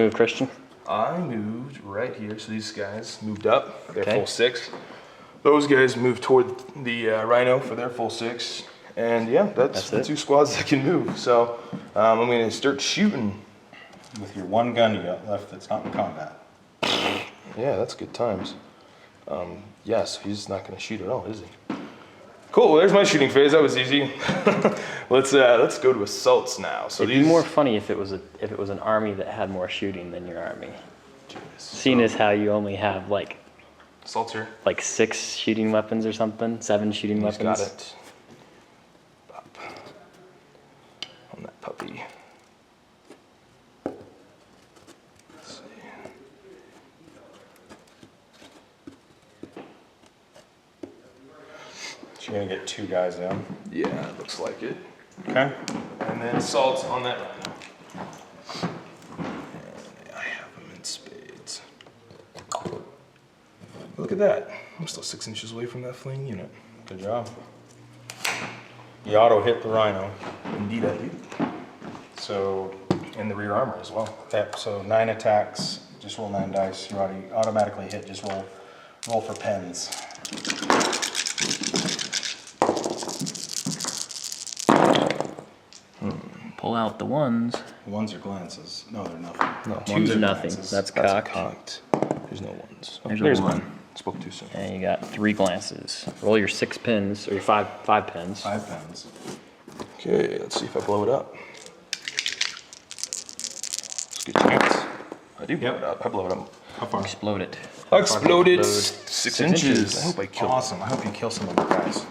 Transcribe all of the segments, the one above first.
Move, Christian. I moved right here, so these guys moved up. They're Okay. full 6. Those guys moved toward the rhino for their full 6. And yeah, that's the 2 squads that can move. So I'm going to start shooting. With your one gun you got left that's not in combat. Yeah, that's good times. Yes, he's not going to shoot at all, is he? Cool, well, there's my shooting phase. That was easy. Let's go to assaults now. So It'd be more funny if it was an army that had more shooting than your army. Seeing as how you only have like assaults here. Like 6 shooting weapons or something, 7 shooting weapons. Got it. Up. On that puppy. Let's see. So you're gonna get 2 guys down. Yeah, it looks like it. Okay. And then assaults on that rhino. And I have them in spades. Look at that. I'm still 6 inches away from that fleeing unit. Good job. You auto hit the rhino. Indeed I do. So, And the rear armor as well. so 9 attacks, just roll 9 dice. You already automatically hit, just roll for pens. Pull out the ones. Ones are glances. No, they're nothing. No, Twos are nothing. glances. That's that's cocked. cocked. There's no ones. Oh, There's a 1. one. Spoke too soon. And you got 3 glances. Roll your 6 pins, or your 5 pins. 5 pens. Okay, let's see if I blow it up. It's a good chance. I do blow it up. I blow it up. How far? Explode it. Exploded Explode. 6 inches. I hope I killed Awesome. I hope you kill some of the guys.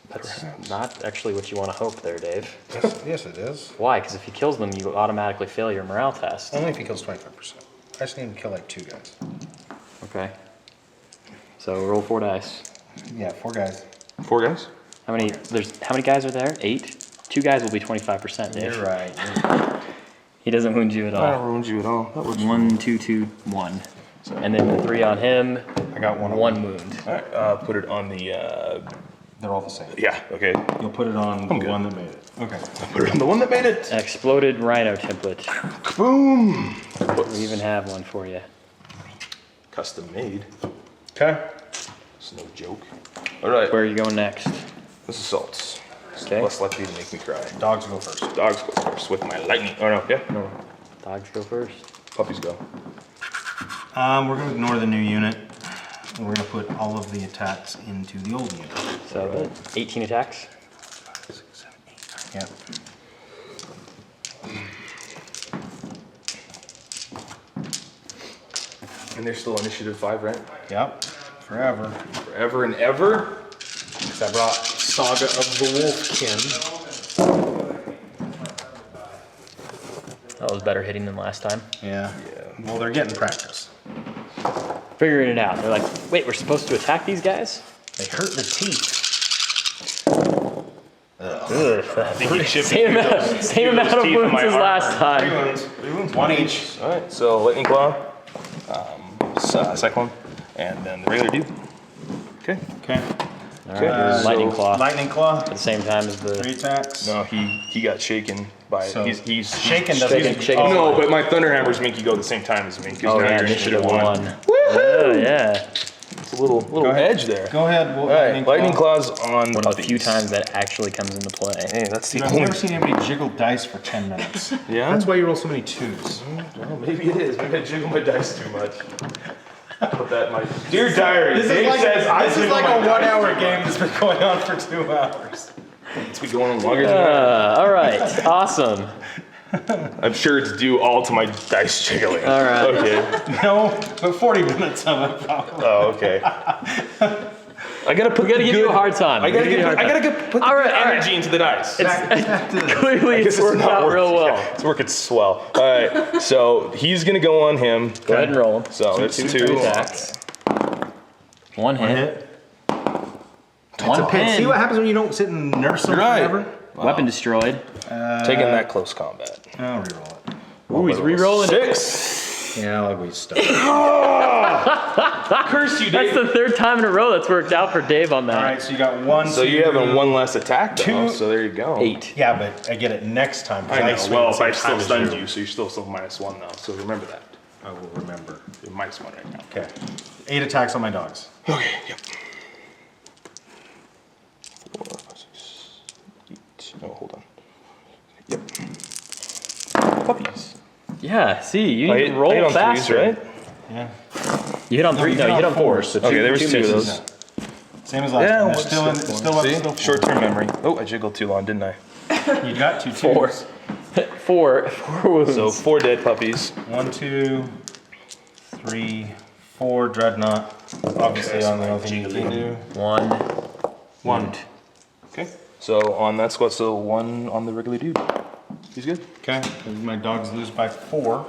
That's not actually what you want to hope there, Dave. Yes, it is. Why? Because if he kills them, you automatically fail your morale test. Only if he kills 25%. I just need him to kill like 2 guys. Okay. So roll 4 dice. Yeah, 4 guys. 4 guys? How many guys are there? 8? 2 guys will be 25%, Dave. You're right. He doesn't wound you at I don't all. ruined you at all. That was 1, 2, 2, 1. And then the 3 on him. I got 1 1 wound. Alright, put it on the, They're all the same. yeah, okay. You'll put it on the good. one that made it. Okay. Put it on the one that made it. Exploded rhino template. Boom. We even have one for you. Custom made. Okay. It's no joke. Alright, Where are you going next? this assaults. Okay. Less likely to make me cry. Dogs go first. Dogs go first with my lightning. Oh no, yeah, no. Dogs go first. Puppies go. We're going to ignore the new unit. And we're going to put all of the attacks into the old unit. So 18 attacks. 5, 6, 7, 8, 9. Yep. And they're still initiative 5, right? Yep. Forever. Forever and ever. Because I brought Saga of the Wolfkin. That was better hitting than last time. Yeah. Well, they're getting practice. Figuring it out. They're like, wait, we're supposed to attack these guys? They hurt the teeth. Same amount of wounds as last time. 3 wounds. 1 each. Alright, so lightning claw, cyclone, and then the regular dude. Okay. Okay. Alright, lightning claw. Lightning claw. At the same time as 3 the... attacks. No, he got shaken by So he's shaken doesn't shaken. No, but my Thunderhammers make you go the same time as me. 'Cause Oh now yeah, you're initiative 1. Woohoo! Oh yeah. It's a little ahead. edge there. Go ahead. Alright, lightning claws on One of the few puppies. times that actually comes into play. Hey, that's the Dude, I've only. never seen anybody jiggle dice for 10 minutes. Yeah? That's why you roll so many 2s. Well, maybe it is. Maybe I jiggle my dice too much. Put that in my dear diary. Dave says I this is jiggle like my a dice 1 hour too game that's been going on for 2 hours. It's been going on longer than that. All right, awesome. I'm sure it's due all to my dice jiggling. All right. Okay. No, but 40 minutes of it probably. Oh, okay. I gotta put. We gotta give you a hard time. I gotta put the All right, good all right. energy into the dice. Clearly, I guess it's worked out working. real well. It's working swell. All right, so he's gonna go on him. Go ahead and roll him. So there's 2 attacks. 1 hit. One pin. See what happens when you don't sit and nurse them Right. forever? Weapon destroyed. Taking that close combat. I'll reroll it. Ooh, he's re-rolling it. 6. Yeah, I'll be stuck. Curse you, That's Dave. the third time in a row that's worked out for Dave on that. All right, so you got one. So you're having one less attack, though. two- So there you go. 8. Yeah, but I get it next time. 'cause I know. swing Well, at if the I same still time as stunned you, so you're still -1 though. So remember that. I will remember. You're -1 right now. Okay. 8 attacks on my dogs. Okay. Yep. 4, 5, 6, 8. No, hold on. Yep. Puppies. Yeah, see, you I need hit, to roll I hit on faster. 3s, right? Yeah. You hit on 3? No, you hit on 4s. So Okay, there was 2 of misses. those. Same as last time. They're still in. Still up. See? Still Short-term memory. Oh, I jiggled too long, didn't I? You got 2 4. twos. 4 wounds. So 4 dead puppies. 1, 2, 3, 4 dreadnought. Obviously, Okay, so on the only thing you can do. 1 1. Okay. So on that squad, so 1 on the regular dude. He's good. Okay. My dogs lose by 4.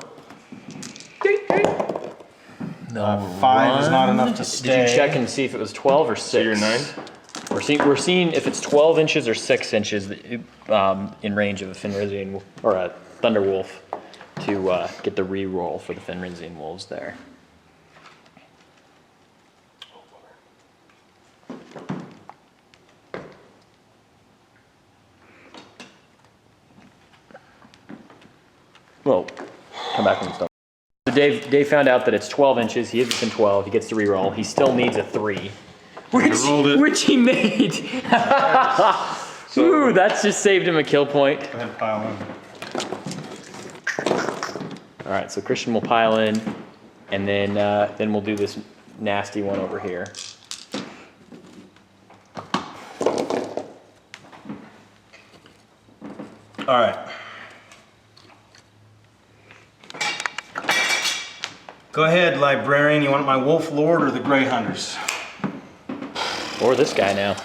No, 5 is not enough to stay. Did you check and see if it was 12 or 6? So you're 9. We're seeing if it's 12 inches or 6 inches in range of a Fenrisian or a Thunderwolf to get the re-roll for the Fenrisian wolves there. Well, come back when it's done. So Dave found out that it's 12 inches. He is within 12. He gets to re-roll. He still needs a 3. rolled it. Which he made. Ooh, that's just saved him a kill point. Go ahead, pile in. All right, so Christian will pile in, and then we'll do this nasty one over here. All right. Go ahead, Librarian. You want my Wolf Lord or the Grey Hunters? Or this guy now.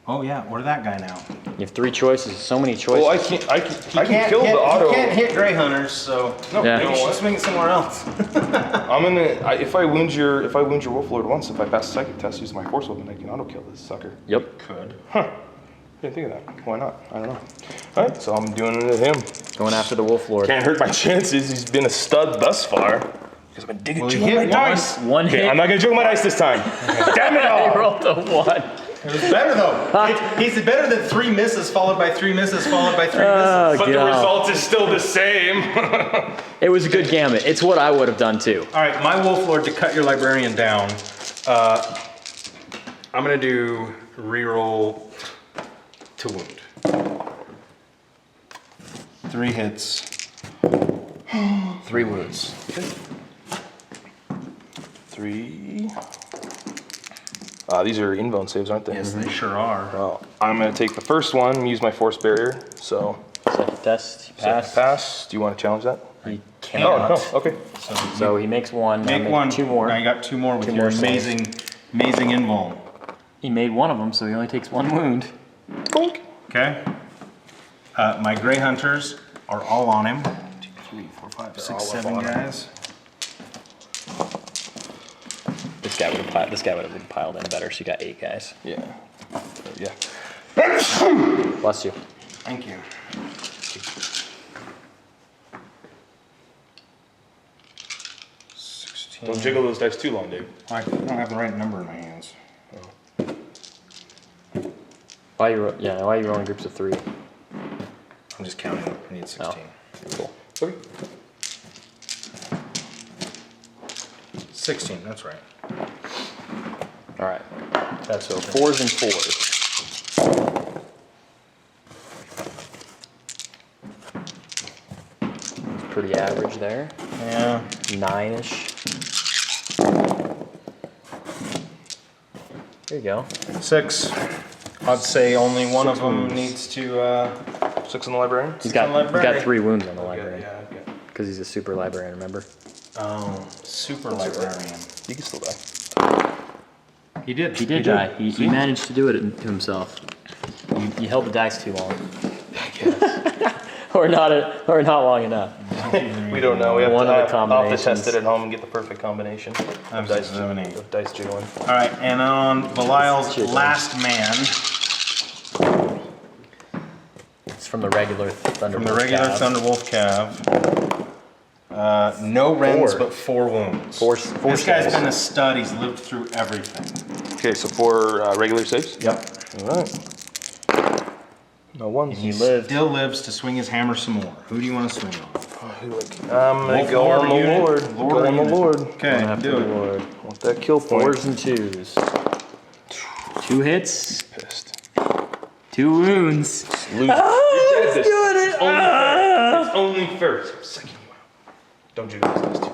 Oh yeah, or that guy now. You have 3 choices. So many choices. Well, I can kill the auto. You can't hit Grey Hunters, so No, Yeah. you know you should what? swing it somewhere else. I'm gonna. If I wound your Wolf Lord once, if I pass the psychic test, use my force weapon, I can auto kill this sucker. Yep. Could. Huh. Didn't think of that. Why not? I don't know. All right, so I'm doing it to him. Going after the Wolf Lord. Can't hurt my chances. He's been a stud thus far. Because I've been digging Well, too you on my hit dice. One Okay, hit. I'm not gonna joke my dice this time. Damn it He all! rolled a 1. It was better though. He's better than 3 misses followed by 3 misses followed by 3 Oh, misses. But the God. result is still the same. It was a good gamut. It's what I would have done too. All right, my Wolf Lord to cut your Librarian down. I'm gonna do reroll to wound. 3 hits. 3 wounds. 3. These are invuln saves, aren't they? Yes, they sure are. Well, I'm gonna take the first one, use my force barrier. So Second test. Pass. pass. Do you want to challenge that? He Oh, cannot. no. Okay. So he makes 1. now Make 1. 2 more. Now you got 2 more with 2 your more saves. amazing invuln. He made 1 of them, so he only takes 1 wound. Bonk. Okay. My Grey Hunters are all on him. 2, 3, 4, 5, all 6, up 7 on him. guys. This guy would have piled in better. So you got 8 guys. Yeah. Yeah. Bless you. Thank you. Don't jiggle those dice too long, Dave. I don't have the right number in my hands. Why you rolling groups of 3? I'm just counting. I need 16. Cool. Okay. 16, that's right. All right. That's so 4s and 4s. It's pretty average there. Yeah. 9-ish. There you go. 6. I'd say only one of them needs to. 6 on the librarian. He's on got librarian. 3 wounds on the librarian Yeah. Okay. because he's a super librarian. Remember? Oh, super librarian. You can still die. He did. He did die. He managed to do it to himself. You held the dice too long. I guess. or not long enough. We don't know. We have One to of the have to combinations. test it at home and get the perfect combination. I'm Of dice, 7, 8. of dice jiggling. All right, and on Belial's Cheers. last man, It's from the regular Thunderwolf. from the regular Cav. Thunderwolf Cav, No rends, Four. but 4 wounds. Four This guy's saves. been a stud. He's lived through everything. Okay, so 4 regular saves? Yep. All right. No ones. He still lives to swing his hammer some more. Who do you want to swing on? I'm gonna go Lord on the unit. Lord. Lord Go on the unit. Lord. Okay, do it. Lord. Want that kill point. 4s and 2s. 2 hits, Pissed. 2 wounds. Lose. You're dead this time. It's only fair. It's only fair. I'm sucking you out. Don't you guys? That's too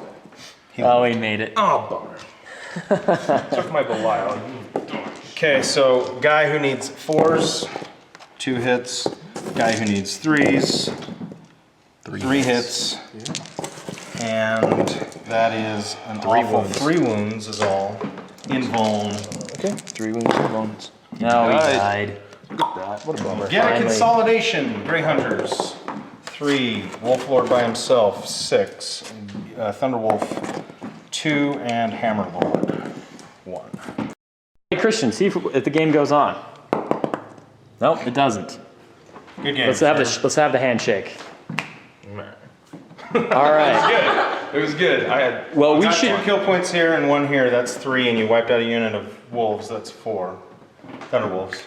bad. Oh, he made it. Oh, bummer. Took my Belial. Okay, so guy who needs 4s, 2 hits. Guy who needs 3s, 3 hits. And that is an awful wounds. 3 wounds is all. Invuln. Okay, 3 wounds and bones. No, he Died. died. Look at that. What a bummer. Get a Finally. consolidation. Grey Hunters. 3. Wolf Lord by himself. 6. Thunderwolf. 2. And Hammer Lord. 1. Hey, Christian, see if the game goes on. Nope, it doesn't. Good game. Let's have the handshake. All right. It was good. I had. Well, we Got should. 2 kill points here and 1 here. That's 3, and you wiped out a unit of wolves. That's 4. Thunderwolves.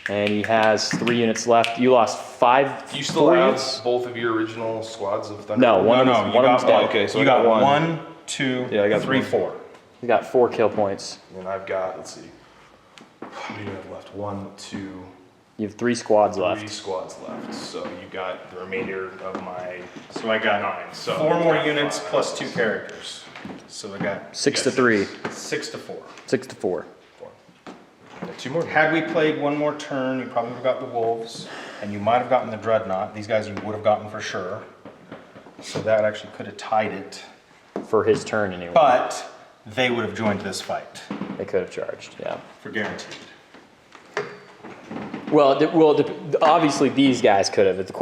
And he has 3 units left. You lost 5. You still 4 have units? both of your original squads of Thunder? No, one of you them's got dead. one. Okay, so you I got got one. 1, 2, Yeah, I got 3, one. 4. You got 4 kill points. And I've got, let's see. What do you have left? 1, 2, You have 3 squads 3 left. squads left. So you got the remainder of my. So I got 9. So 4 more units plus 2 characters. So I got 6 to 3. 6 to 4. 6 to 4. 2 more. Had we played 1 more turn, you probably would have got the wolves, and you might have gotten the dreadnought. These guys you would have gotten for sure. So that actually could have tied it. For his turn, anyway. But they would have joined this fight They could have charged, yeah. for guaranteed. Well, obviously these guys could have. The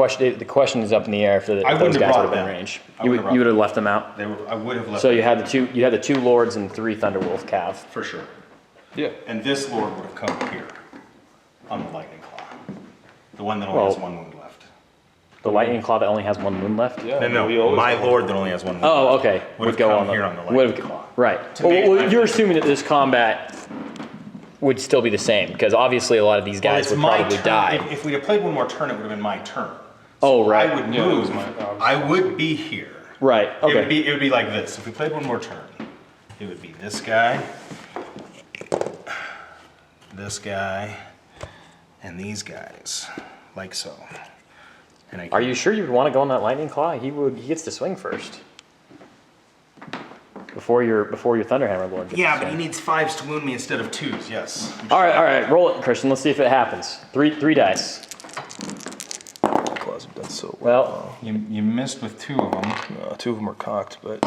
question is up in the air if I those wouldn't have guys brought would have been in them. range. I You wouldn't have would have left them out. I would have left So them you had the 2 lords and 3 Thunderwolf cav. for sure. Yeah. And this lord would have come here on the lightning claw. The one that only has 1 wound left. The lightning claw that only has 1 wound left. Yeah. No, we always my have- lord that only has 1 wound Oh, left. okay. Would have go come on here on the would lightning have- claw. Right. To me, Well, I- you're assuming that this combat would still be the same because obviously a lot of these Well, guys it's would my probably turn. die. If we'd have played 1 more turn, it would have been my turn. Oh, right. I would Yeah, it was move. my- I would be here. Right. Okay. It would be like this. If we played 1 more turn, it would be this guy, and these guys, like so. And I Are you sure you would want to go on that lightning claw? He gets to swing first. Before your Thunderhammer Lord gets Yeah, to but he swing. needs 5s to wound me instead of 2s. Yes. All right, roll it, Christian. Let's see if it happens. Three dice. Claws have done so well. Well, You missed with 2 of them. 2 of them are cocked, but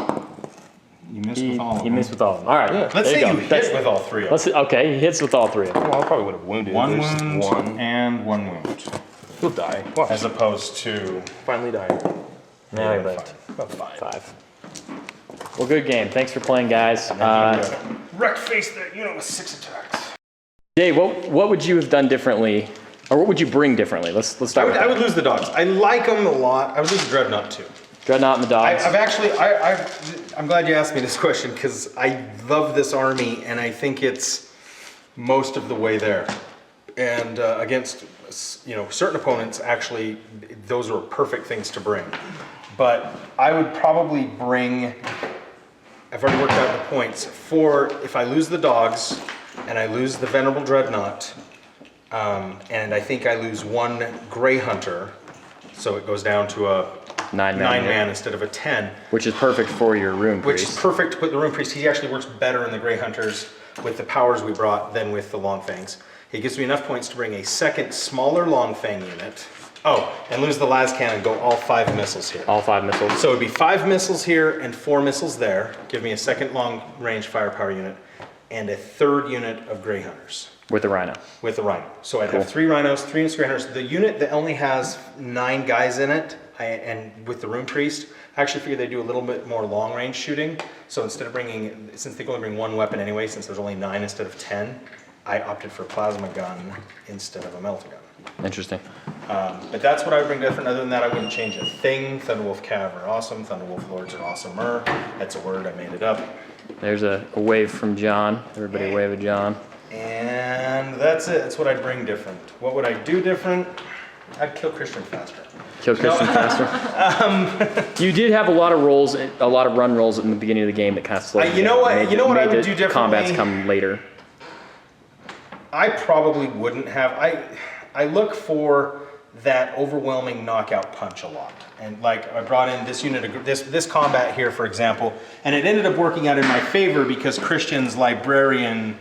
You missed he with all of them. missed with all of them. All right. Yeah. Let's there say go. you hit with all 3 of them. Let's see, okay, he hits with all 3 of them. well, I probably would have wounded. 1 There's wound 1. and 1 wound, He'll die. Watch. as opposed to Finally dying. Now he lived. About 5. 5. Well, good game. Thanks for playing, guys. wreck face that unit with 6 attacks. Dave, what would you have done differently, or what would you bring differently? Let's start with I that. would lose the dogs. I like them a lot. I would lose the dreadnought too. Dreadnought and the dogs. I'm glad you asked me this question because I love this army and I think it's most of the way there. And against certain opponents, actually, those are perfect things to bring. But I would probably bring. I've already worked out the points for if I lose the dogs and I lose the Venerable Dreadnought, and I think I lose 1 Grey Hunter, so it goes down to a 9 9-man instead of a 10, which is perfect for your Rune which Priest. is perfect to put the Rune Priest. He actually works better in the Grey Hunters with the powers we brought than with the Long Fangs. He gives me enough points to bring a second smaller Long Fang unit. Oh, and lose the las cannon, go all 5 missiles here. All 5 missiles. So it'd be 5 missiles here and 4 missiles there. Give me a second long range firepower unit and a 3rd unit of Grey Hunters With the Rhino. with the Rhino. So I'd have 3 Rhinos, 3 units of Grey Hunters. The unit that only has 9 guys in it, and with the Rune Priest, I actually figured they do a little bit more long range shooting. So instead of bringing, since they can only bring 1 weapon anyway, since there's only 9 instead of 10, I opted for a plasma gun instead of a melta gun. Interesting. But that's what I would bring different. Other than that, I wouldn't change a thing. Thunderwolf Cav are awesome. Thunderwolf Lords are awesomer. That's a word, I made it up. There's a wave from John. Everybody wave at John. And that's it. That's what I'd bring different. What would I do different? I'd kill Christian faster. Kill Christian faster. You did have a lot of rolls, a lot of run rolls in the beginning of the game that kind of slowed You know what I would do differently? Combats come later. I probably wouldn't have. I look for that overwhelming knockout punch a lot. And like I brought in this unit, this combat here, for example, and it ended up working out in my favor because Christian's Librarian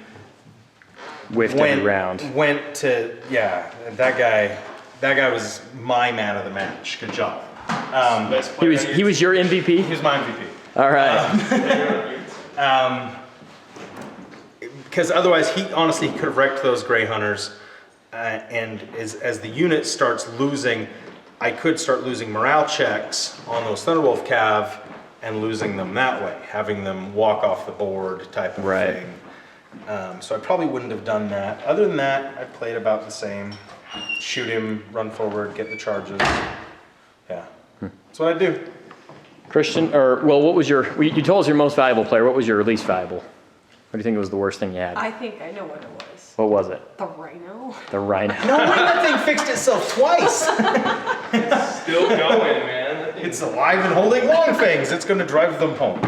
Whiffed every round. Went to, yeah, that guy was my man of the match. Good job. He was your MVP? He was my MVP. All right. Because otherwise, he honestly could have wrecked those Grey Hunters. And as the unit starts losing, I could start losing morale checks on those Thunderwolf Cav and losing them that way, having them walk off the board type of thing. So I probably wouldn't have done that. Other than that, I played about the same. Shoot him, run forward, get the charges. Yeah, that's what I do. Christian, what was you told us your most valuable player. What was your least valuable? What do you think was the worst thing you had? I think I know what it was. What was it? The rhino. The rhino. No way, that thing fixed itself twice. It's still going, man. It's alive and holding long things. It's going to drive them home.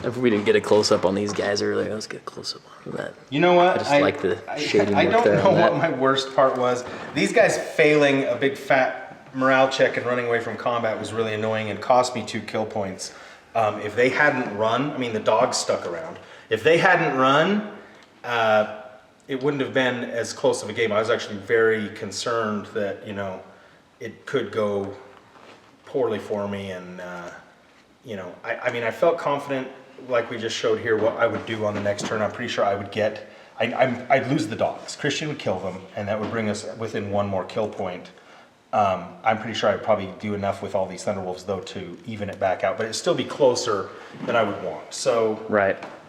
If we didn't get a close up on these guys earlier, let's get a close up on that. You know what? I just like the shading I work don't there know on that. what my worst part was. These guys failing a big fat morale check and running away from combat was really annoying and cost me 2 kill points. If they hadn't run, I mean the dogs stuck around. If they hadn't run, it wouldn't have been as close of a game. I was actually very concerned that it could go poorly for me, and I mean I felt confident, like we just showed here, what I would do on the next turn. I'm pretty sure I would get. I'd lose the dogs. Christian would kill them, and that would bring us within 1 more kill point. I'm pretty sure I'd probably do enough with all these Thunderwolves though to even it back out, but it'd still be closer than I would want. So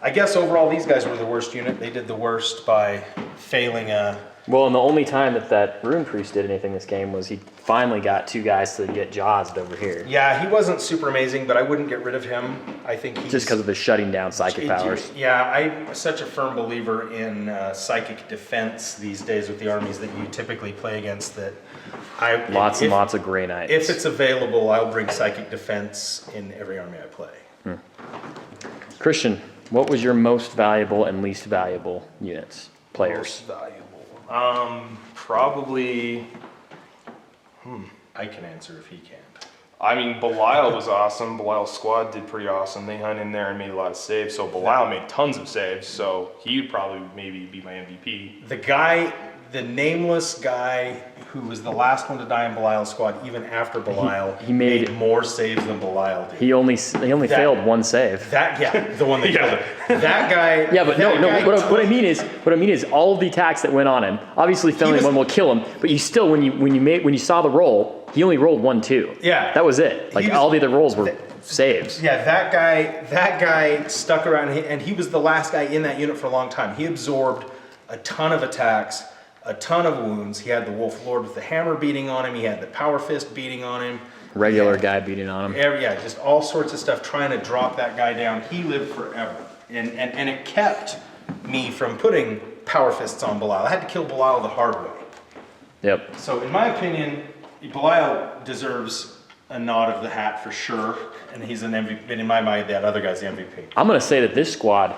I guess overall these guys were the worst unit. They did the worst by failing a... Well, and the only time that Rune Priest did anything this game was he finally got 2 guys to get Jazzed over here. Yeah, he wasn't super amazing, but I wouldn't get rid of him. I think he's... Just because of the shutting down psychic powers. Yeah, I'm such a firm believer in psychic defense these days with the armies that you typically play against that Lots and lots of Grey Knights. If it's available, I'll bring psychic defense in every army I play. Christian, what was your most valuable and least valuable units, players? Most valuable. Probably. I can answer if he can't. I mean, Belial was awesome. Belial's squad did pretty awesome. They hung in there and made a lot of saves. So Belial made tons of saves. So he would probably maybe be my MVP. The nameless guy who was the last one to die in Belial's squad, even after Belial, he made more saves than Belial did. He only failed 1 save. The one that killed him. That guy. Yeah, but no. What I mean is all of the attacks that went on him. Obviously, failing one will kill him, but you still, when you saw the roll, he only rolled 1, 2. Yeah, that was it. All the other rolls were saves. Yeah, that guy stuck around, and he was the last guy in that unit for a long time. He absorbed a ton of attacks, a ton of wounds. He had the Wolf Lord with the hammer beating on him. He had the Power Fist beating on him. Regular guy beating on him. Just all sorts of stuff trying to drop that guy down. He lived forever, and it kept me from putting Power Fists on Belial. I had to kill Belial the hard way. Yep. So in my opinion, Belial deserves a nod of the hat for sure, and he's an MVP. And in my mind, that other guy's the MVP. I'm going to say that this squad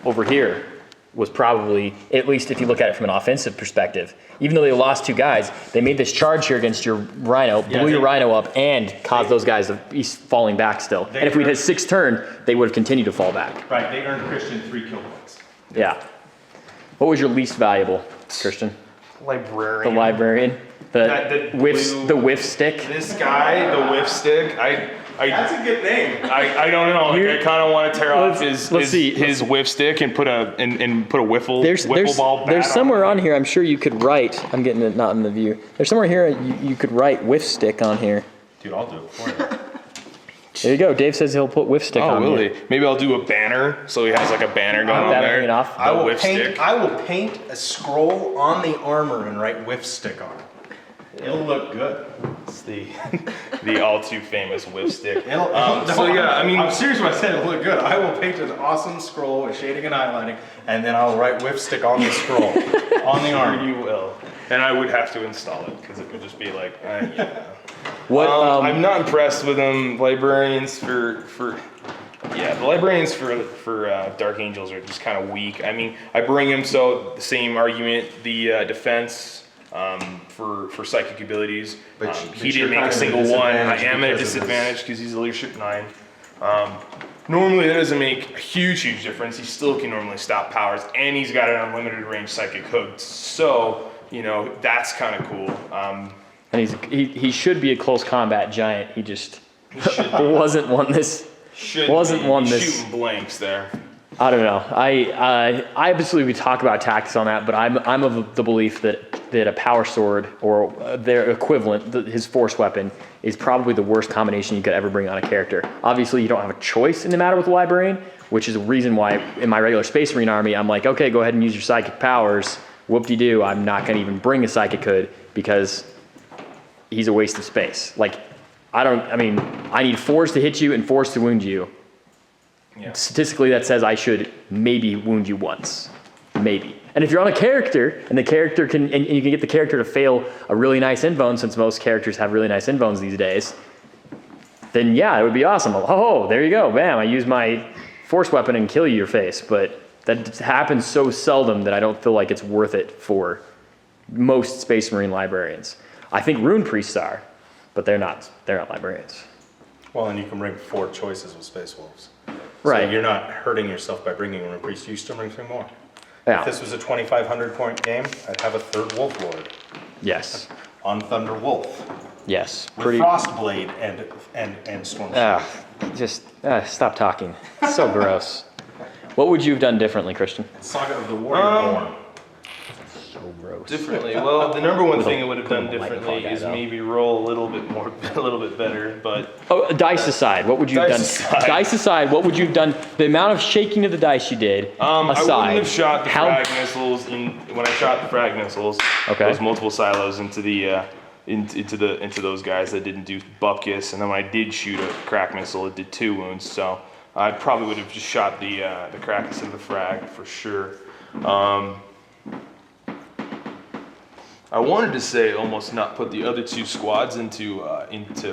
over here was probably, at least if you look at it from an offensive perspective, even though they lost 2 guys, they made this charge here against your Rhino, blew your Rhino up, and caused those guys to be falling back still. And if we'd had 6 turn, they would have continued to fall back. Right, they earned Christian 3 kill points. Yeah. What was your least valuable, Christian? Librarian. The Librarian? The whiff stick? This guy, the whiff stick, that's a good name. I don't know. I kind of want to tear off his whiff stick and put a wiffle ball bat. There's somewhere on here. I'm sure you could write. I'm getting it not in the view. There's somewhere here you could write whiff stick on here. Dude, I'll do it for you. There you go. Dave says he'll put whiff stick Oh, on will you. he? Maybe I'll do a banner so he has like a banner going on that there. hanging off. I The will whiff stick. paint a scroll on the armor and write whiff stick on it. It'll look good. It's the all too famous whiff stick. I'm serious when I said it'll look good. I will paint an awesome scroll with shading and highlighting, and then I'll write whiff stick on the scroll on the armor. You will. And I would have to install it because it would just be like, yeah. What? I'm not impressed with them. Librarians the librarians for Dark Angels are just kind of weak. I mean, I bring him so the same argument, the defense for psychic abilities. But He you're didn't make kind a of single at a one. I disadvantage am at a because of his- disadvantage because he's a leadership 9. Normally, that doesn't make a huge difference. He still can normally stop powers, and he's got an unlimited range psychic hook. So, that's kind of cool. And he should be a close combat giant. He just should be. wasn't one this. Shooting blanks there. I don't know. I obviously we talk about tactics on that, but I'm of the belief that a power sword or their equivalent, his force weapon, is probably the worst combination you could ever bring on a character. Obviously, you don't have a choice in the matter with the Librarian, which is the reason why in my regular Space Marine army, I'm like, okay, go ahead and use your psychic powers. Whoop-de-doo, I'm not going to even bring a psychic hood because he's a waste of space. Like, I need 4s to hit you and 4s to wound you. Yeah. Statistically, that says I should maybe wound you once. Maybe. And if you're on a character, and the character and you can get the character to fail a really nice invuln, since most characters have really nice invulns these days, then yeah, it would be awesome. Oh, there you go. Bam, I use my force weapon and kill your face. But that happens so seldom that I don't feel like it's worth it for most Space Marine librarians. I think Rune Priests are, but they're not librarians. Well, and you can bring 4 choices with Space Wolves. Right. So you're not hurting yourself by bringing Rune Priest. You still bring 3 more. Yeah. If this was a 2,500 point game, I'd have a 3rd Wolf Lord Yes. on Thunderwolf Yes. with Frostblade and Storm Shield. Stop talking. It's so gross. What would you have done differently, Christian? Saga of the Warrior Born. So gross. Differently. Well, the number one thing I would have done little lightning differently ball is guy, though. maybe roll a little bit better, but Oh, dice aside, what would you have done? Dice aside. Dice aside, what would you have done? The amount of shaking of the dice you did aside. I wouldn't have shot the how, frag missiles when I shot the frag missiles. Okay. Those multiple silos into the into those guys that didn't do bupkis, and then when I did shoot a crack missile, it did 2 wounds. So I probably would have just shot the crack instead of the frag for sure. I wanted to say almost not put the other 2 squads into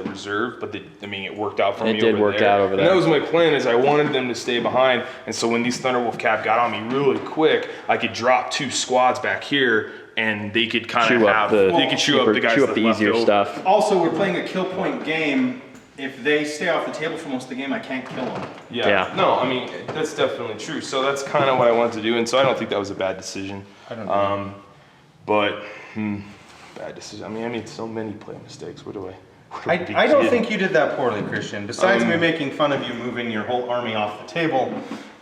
reserve, but it worked out for me. It did work out over there. And that was my plan, is I wanted them to stay behind, and so when these Thunderwolf cap got on me really quick, I could drop 2 squads back here, and they could kind of Chew up the- chew up the guys chew up that the left easier over. stuff. Also, we're playing a kill point game. If they stay off the table for most of the game, I can't kill them. Yeah. No, I mean, that's definitely true. So that's kind of what I wanted to do, and so I don't think that was a bad decision. I don't know. But bad decision. I mean, I made so many play mistakes. What do I be I don't kidding? think you did that poorly, Christian. Besides me making fun of you moving your whole army off the table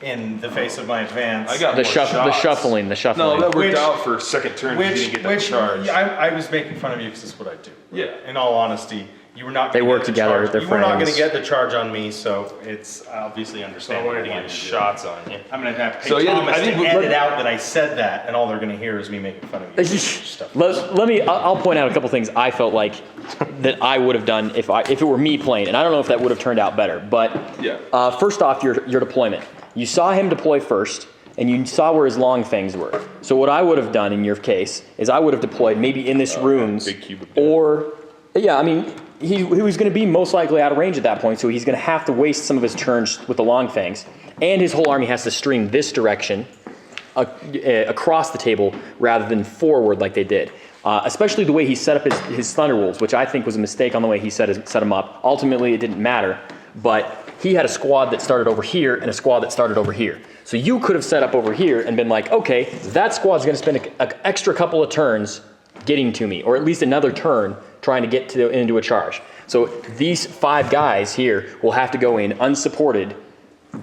in the face of my advance. I got the more shuffling. shots. No, that worked Which- out for second turn. You didn't get that charge. I was making fun of you because that's what I do. Yeah. In all honesty, you were not. They gonna work get the together, charge- they're You were not going to friends. get the charge on me, so it's obviously So I understandable. wanted to why get you did it. shots on you. I'm going to have to pay So, yeah, Thomas I think to we- edit out that I said that, and all they're going to hear is me making fun of you. Stuff. I'll point out a couple things I felt like that I would have done if it were me playing, and I don't know if that would have turned out better. But Yeah. first off, your deployment. You saw him deploy first, and you saw where his long fangs were. So what I would have done in your case is I would have deployed maybe in this rooms, big cube of death. or yeah, I mean he was going to be most likely out of range at that point, so he's going to have to waste some of his turns with the long fangs, and his whole army has to stream this direction across the table rather than forward like they did. Especially the way he set up his Thunderwolves, which I think was a mistake on the way he set them up. Ultimately, it didn't matter, but he had a squad that started over here and a squad that started over here. So you could have set up over here and been like, okay, that squad's going to spend an extra couple of turns getting to me, or at least another turn trying to get into a charge. So these 5 guys here will have to go in unsupported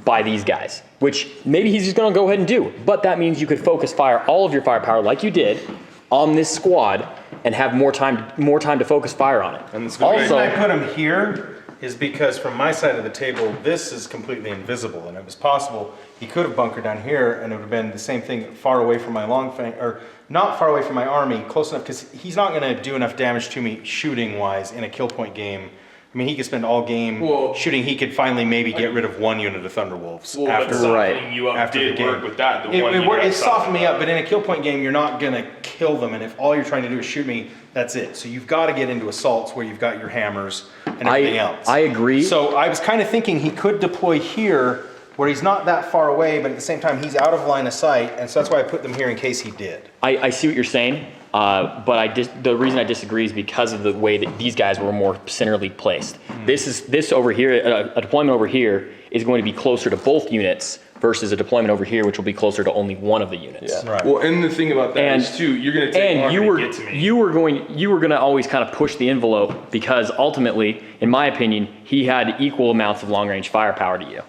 by these guys, which maybe he's just going to go ahead and do. But that means you could focus fire all of your firepower like you did on this squad and have more time to focus fire on it. And it's gonna be The reason I put him here is because from my side of the table, this is completely invisible, and it was possible he could have bunkered down here, and it would have been the same thing, far away from my long fang, or not far away from my army, close enough, because he's not going to do enough damage to me shooting-wise in a kill point game. I mean, he could spend all game shooting. He could finally maybe get rid of one unit of Thunderwolves After softening you up after the did game. work with that. It softened me up, but in a kill point game, you're not going to kill them, and if all you're trying to do is shoot me, that's it. So you've got to get into assaults where you've got your hammers and everything else. I agree. So I was kind of thinking he could deploy here where he's not that far away, but at the same time, he's out of line of sight, and so that's why I put them here in case he did. I see what you're saying, but the reason I disagree is because of the way that these guys were more centrally placed. This over here, a deployment over here is going to be closer to both units versus a deployment over here, which will be closer to only one of the units. Yeah. Right. Well, and the thing about that is too, you're going to take longer to get to me. You were going to always kind of push the envelope because ultimately, in my opinion, he had equal amounts of long range firepower to you.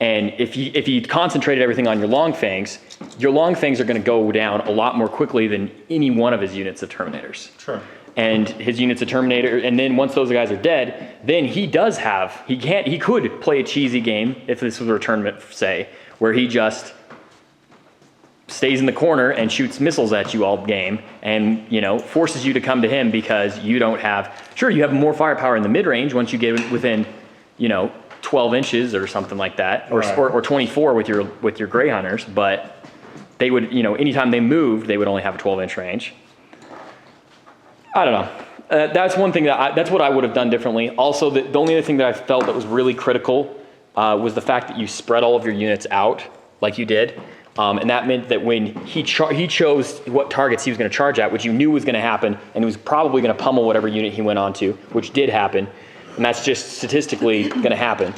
And if you concentrated everything on your long fangs are going to go down a lot more quickly than any one of his units of Terminators. Sure. And his units of Terminator, and then once those guys are dead, then he could play a cheesy game if this was a tournament, say, where he just stays in the corner and shoots missiles at you all game and, forces you to come to him because you don't have, sure, you have more firepower in the mid range once you get within, 12 inches or something like that, or 24 with your Grey Hunters, but they would, anytime they moved, they would only have a 12-inch range. I don't know. That's one thing that's what I would have done differently. Also, the only other thing that I felt that was really critical was the fact that you spread all of your units out like you did. And that meant that when he chose what targets he was going to charge at, which you knew was going to happen, and he was probably going to pummel whatever unit he went on to, which did happen, and that's just statistically going to happen.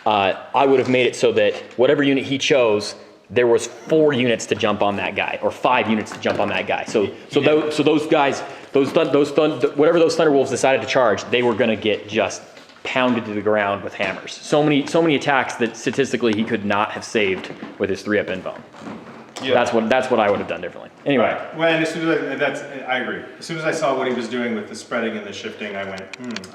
I would have made it so that whatever unit he chose, there was 4 units to jump on that guy, or 5 units to jump on that guy. So those guys, whatever those Thunderwolves decided to charge, they were going to get just pounded to the ground with hammers. So many attacks that statistically he could not have saved with his 3-up invuln. Yeah. That's what I would have done differently. Anyway. Right. Well, and as soon as I agree. As soon as I saw what he was doing with the spreading and the shifting, I went,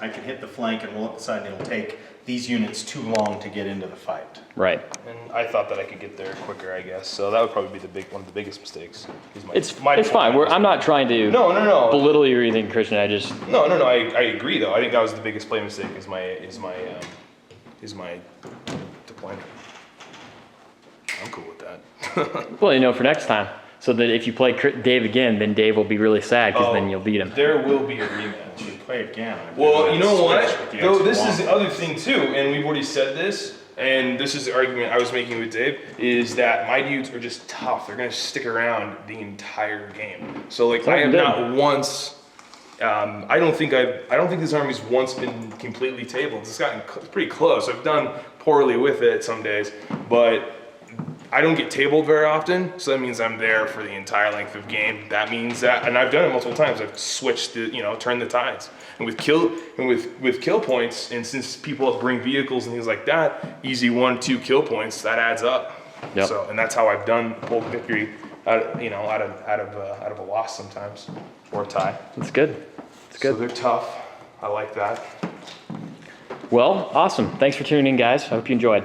I can hit the flank and roll up the side, and it'll take these units too long to get into the fight. Right. And I thought that I could get there quicker, I guess. So that would probably be one of the biggest mistakes. It's fine. I'm not trying to belittle you or anything, Christian. I just no. I agree though. I think that was the biggest play mistake. Is my deployment. I'm cool with that. Well, for next time, so that if you play Dave again, then Dave will be really sad because then you'll beat him. There will be a rematch. You play again. Well, you know what? Though this is the other thing too, and we've already said this, and this is the argument I was making with Dave, is that my dudes are just tough. They're gonna stick around the entire game. So like I have not once. I don't think this army's once been completely tabled. It's gotten pretty close. I've done poorly with it some days, but I don't get tabled very often, so that means I'm there for the entire length of game. That means that, and I've done it multiple times. I've switched turned the tides. And with kill points, and since people bring vehicles and things like that, easy 1-2 kill points, that adds up. Yep. So, and that's how I've pulled victory out of a loss sometimes, or a tie. That's good. It's good. So they're tough. I like that. Well, awesome. Thanks for tuning in, guys. I hope you enjoyed.